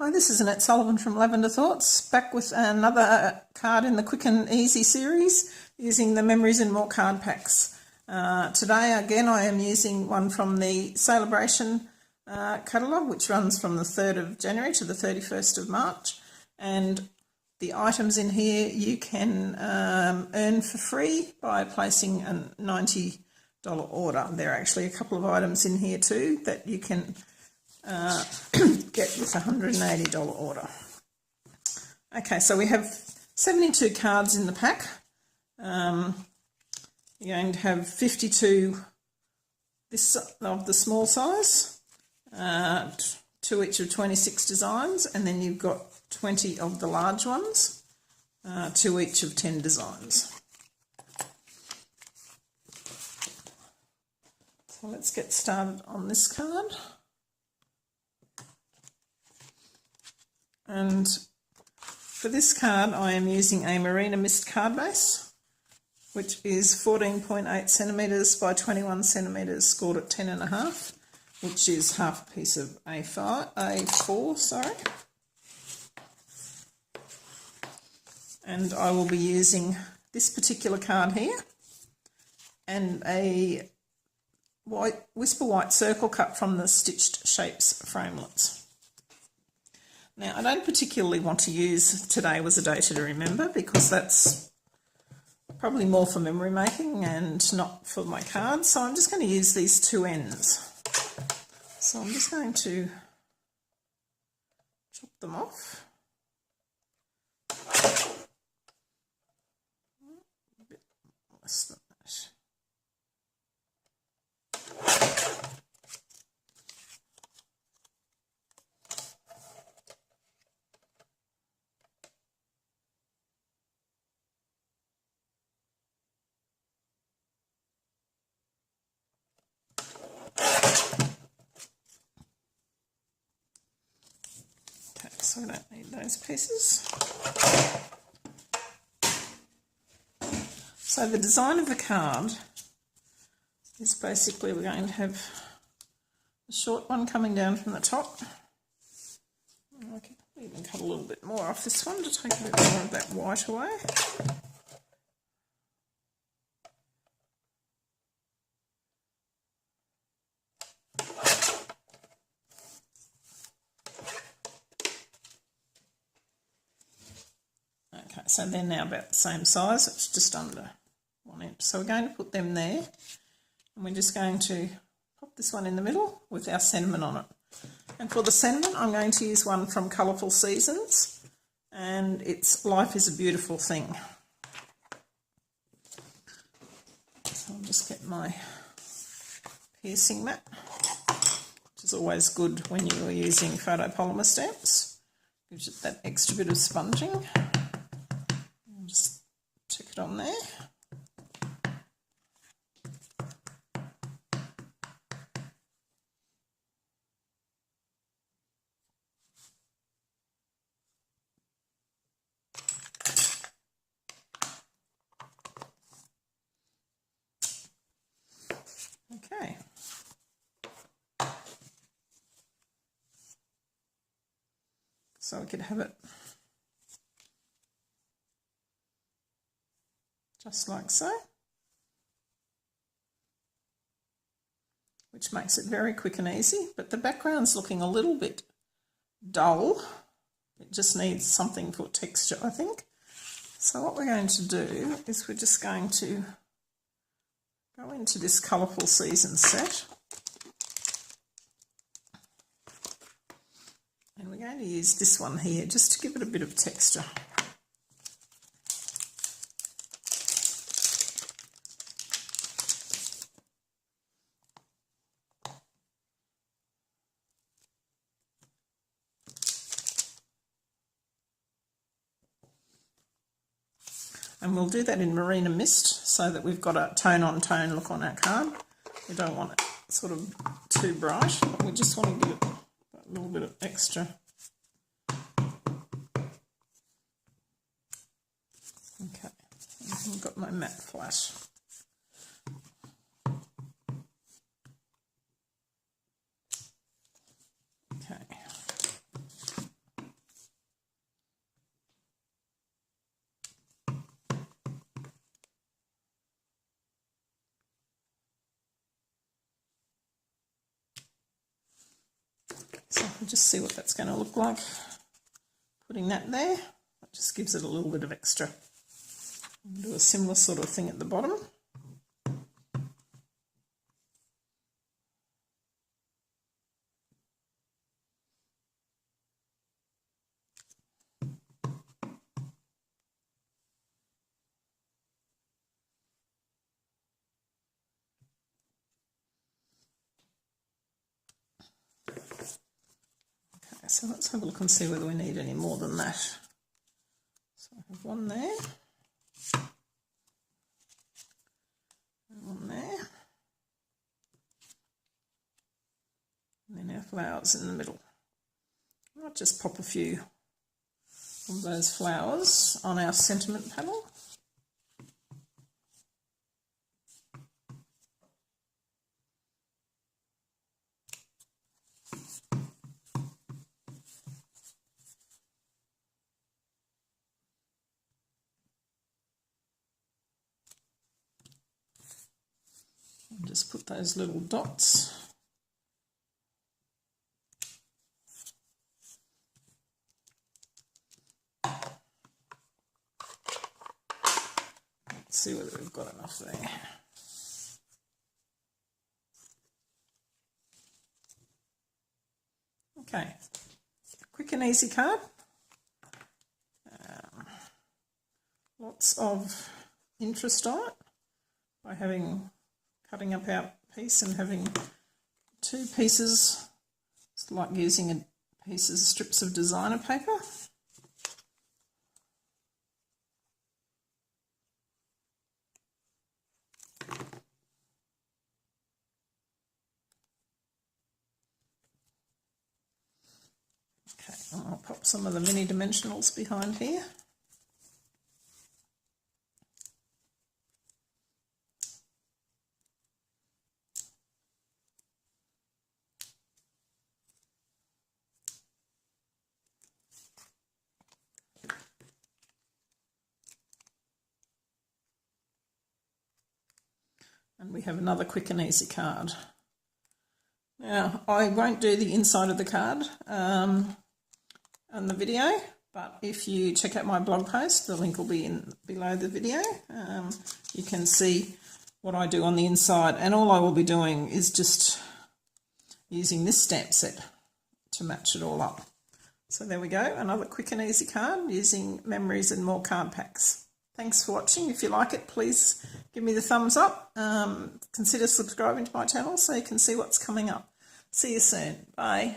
Hi, this is Annette Sullivan from Lavender Thoughts, back with another card in the Quick and Easy series using the Memories and More card packs. Today again I am using one from the Celebration catalogue, which runs from the 3rd of January to the 31st of March, and the items in here you can earn for free by placing a $90 order. There are actually a couple of items in here too that you can get with a $180 order. Okay, so we have 72 cards in the pack. You're going to have 52 of the small size, to each of 26 designs, and then you've got 20 of the large ones, to each of 10 designs. So let's get started on this card. And for this card I am using a Marina Mist card base, which is 14.8 centimetres by 21 centimetres, scored at 10.5, which is half a piece of A4, sorry. And I will be using this particular card here and a Whisper White circle cut from the Stitched Shapes framelits. Now, I don't particularly want to use Today Was a Day to Remember, because that's probably more for memory making and not for my cards. So I'm just going to use these two ends. So I'm just going to chop them off. A bit less than that. So we don't need those pieces. So the design of the card is basically we're going to have a short one coming down from the top. I could even cut a little bit more off this one to take a bit more of that white away. Okay, so they're now about the same size, it's just under 1 inch. So we're going to put them there, and we're just going to pop this one in the middle with our sentiment on it. And for the sentiment, I'm going to use one from Colourful Seasons, and it's Life is a Beautiful Thing. So I'll just get my piercing mat, which is always good when you are using photopolymer stamps. Gives it that extra bit of sponging. Just stick it on there. Okay. So we could have it just like so, which makes it very quick and easy, but the background's looking a little bit dull. It just needs something for texture, I think. So what we're going to do is we're just going to go into this Colourful Seasons set, and we're going to use this one here just to give it a bit of texture. And we'll do that in Marina Mist so that we've got a tone-on-tone look on our card. We don't want it sort of too bright, but we just want to give it a little bit of extra. Okay, I've got my matte flash. Okay. and just see what that's going to look like. Putting that there, that just gives it a little bit of extra. Do a similar sort of thing at the bottom. So let's have a look and see whether we need any more than that. So I have one there, and one there, and then our flowers in the middle. I'll just pop a few of those flowers on our sentiment panel. Just put those little dots. Let's see whether we've got enough there. Okay, quick and easy card. Lots of interest on it by cutting up our piece and having two pieces. It's like using strips of designer paper. Okay, I'll pop some of the mini dimensionals behind here. And we have another quick and easy card. Now, I won't do the inside of the card on the video, but if you check out my blog post, the link will be below the video. You can see what I do on the inside, and all I will be doing is just using this stamp set to match it all up. So there we go, another quick and easy card using Memories and More card packs. Thanks for watching. If you like it, please give me the thumbs up. Consider subscribing to my channel so you can see what's coming up. See you soon. Bye.